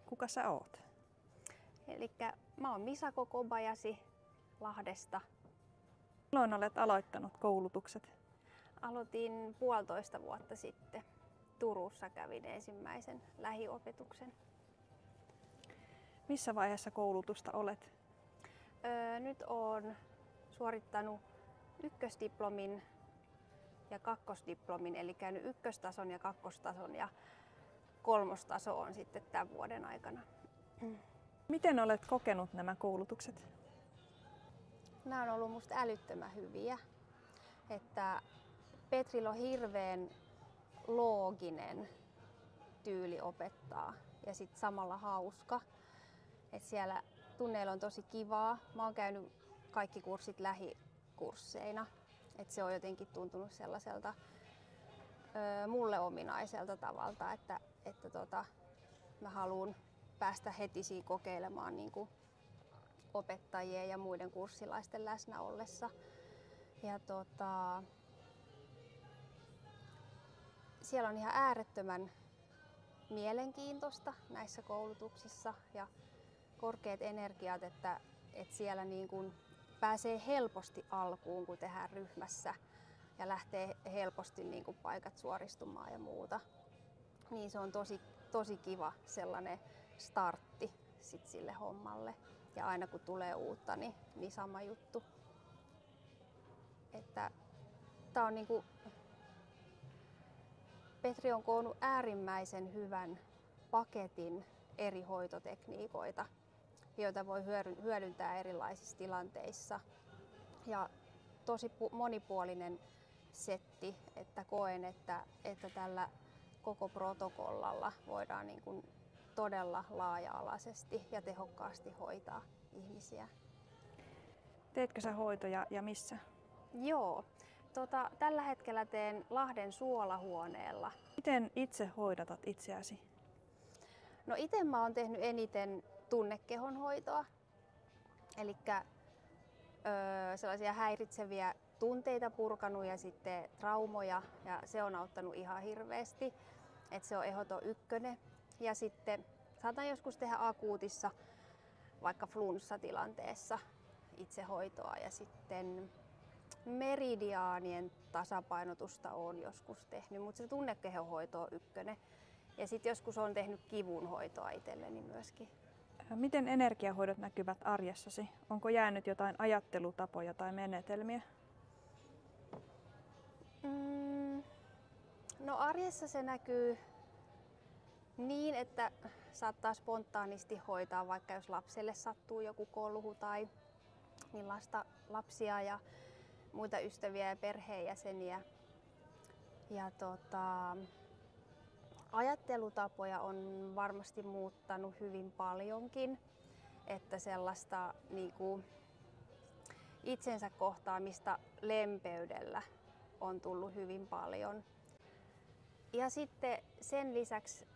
Kuka sä oot? Elikkä mä oon Misako Kobayashi Lahdesta. Milloin olet aloittanut koulutukset? Aloitin 1,5 vuotta sitten. Turussa kävin ensimmäisen lähiopetuksen. Missä vaiheessa koulutusta olet? Nyt oon suorittanut ykkösdiplomin ja kakkosdiplomin, eli käynyt ykköstason ja kakkostason ja kolmostaso on sitten tämän vuoden aikana. Miten olet kokenut nämä koulutukset? Nämä on ollut musta älyttömän hyviä. Että Petrillä on hirveän looginen tyyli opettaa ja sitten samalla hauska. Et siellä tunneilla on tosi kivaa. Mä oon käynyt kaikki kurssit lähikursseina. Et se on jotenkin tuntunut sellaiselta mulle ominaiselta tavalta, että mä haluan päästä heti kokeilemaan niin kuin opettajien ja muiden kurssilaisten läsnä ollessa. Ja siellä on ihan äärettömän mielenkiintoista näissä koulutuksissa ja korkeat energiat, että siellä niin kuin pääsee helposti alkuun, kun tehdään ryhmässä ja lähtee helposti niin kuin paikat suoristumaan ja muuta. Niin se on tosi kiva sellainen startti sit sille hommalle. Ja aina kun tulee uutta, niin sama juttu. Että tää on niinku Petri on koonnut äärimmäisen hyvän paketin eri hoitotekniikoita, joita voi hyödyntää erilaisissa tilanteissa. Ja tosi monipuolinen setti, että koen, että tällä koko protokollalla voidaan niin kuin todella laaja-alaisesti ja tehokkaasti hoitaa ihmisiä. Teetkö sä hoitoja ja missä? Joo. Tällä hetkellä teen Lahden suolahuoneella. Miten itse hoidatat itseäsi? No itse mä oon tehnyt eniten tunnekehonhoitoa. Elikkä sellaisia häiritseviä tunteita purkanut ja sitten traumoja, ja se on auttanut ihan hirveästi. Että se on ehdoton ykkönen. Ja sitten saatan joskus tehdä akuutissa, vaikka flunssatilanteessa itsehoitoa, ja sitten meridiaanien tasapainotusta olen joskus tehnyt, mutta se tunnekehonhoito on ykkönen. Ja sitten joskus olen tehnyt kivunhoitoa itselleni myöskin. Miten energiahoidot näkyvät arjessasi? Onko jäänyt jotain ajattelutapoja tai menetelmiä? No arjessa se näkyy niin, että saattaa spontaanisti hoitaa, vaikka jos lapselle sattuu joku kolhu tai millaista lapsia ja muita ystäviä ja perheenjäseniä. Ja ajattelutapoja on varmasti muuttanut hyvin paljonkin, että sellaista niinku itsensä kohtaamista lempeydellä on tullut hyvin paljon. Ja sitten sen lisäksi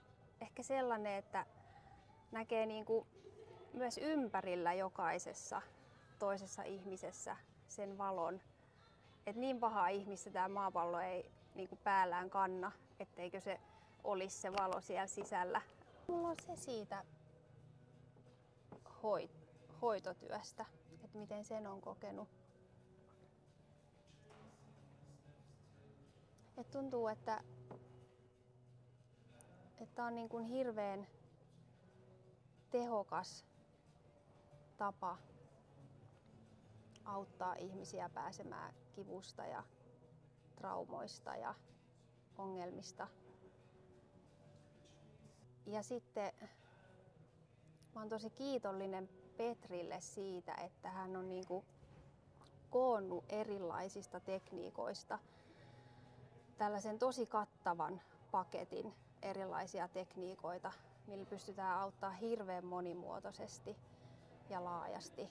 ehkä sellainen, että näkee niinku myös ympärillä jokaisessa toisessa ihmisessä sen valon. Et niin pahaa ihmistä tämä maapallo ei niinku päällään kanna, etteikö se olisi se valo siellä sisällä. Mulla on se siitä hoitotyöstä, että miten sen on kokenut. Et tuntuu, että on niin kuin hirveän tehokas tapa auttaa ihmisiä pääsemään kivusta ja traumoista ja ongelmista. Ja sitten mä oon tosi kiitollinen Petrille siitä, että hän on niinku koonnut erilaisista tekniikoista tällaisen tosi kattavan paketin erilaisia tekniikoita, millä pystytään auttamaan hirveän monimuotoisesti ja laajasti.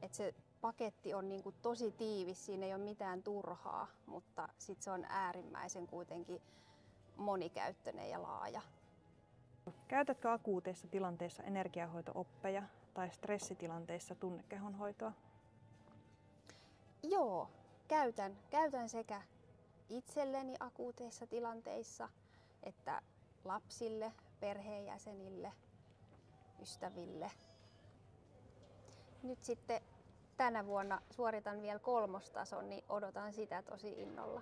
Et se paketti on niinku tosi tiivis, siinä ei ole mitään turhaa, mutta sit se on äärimmäisen kuitenkin monikäyttöinen ja laaja. Käytätkö akuuteissa tilanteissa energiahoito-oppeja tai stressitilanteissa tunnekehonhoitoa? Joo, käytän sekä itselleni akuuteissa tilanteissa että lapsille perheenjäsenille, ystäville. Nyt sitten tänä vuonna suoritan vielä 3. tason, niin odotan sitä tosi innolla.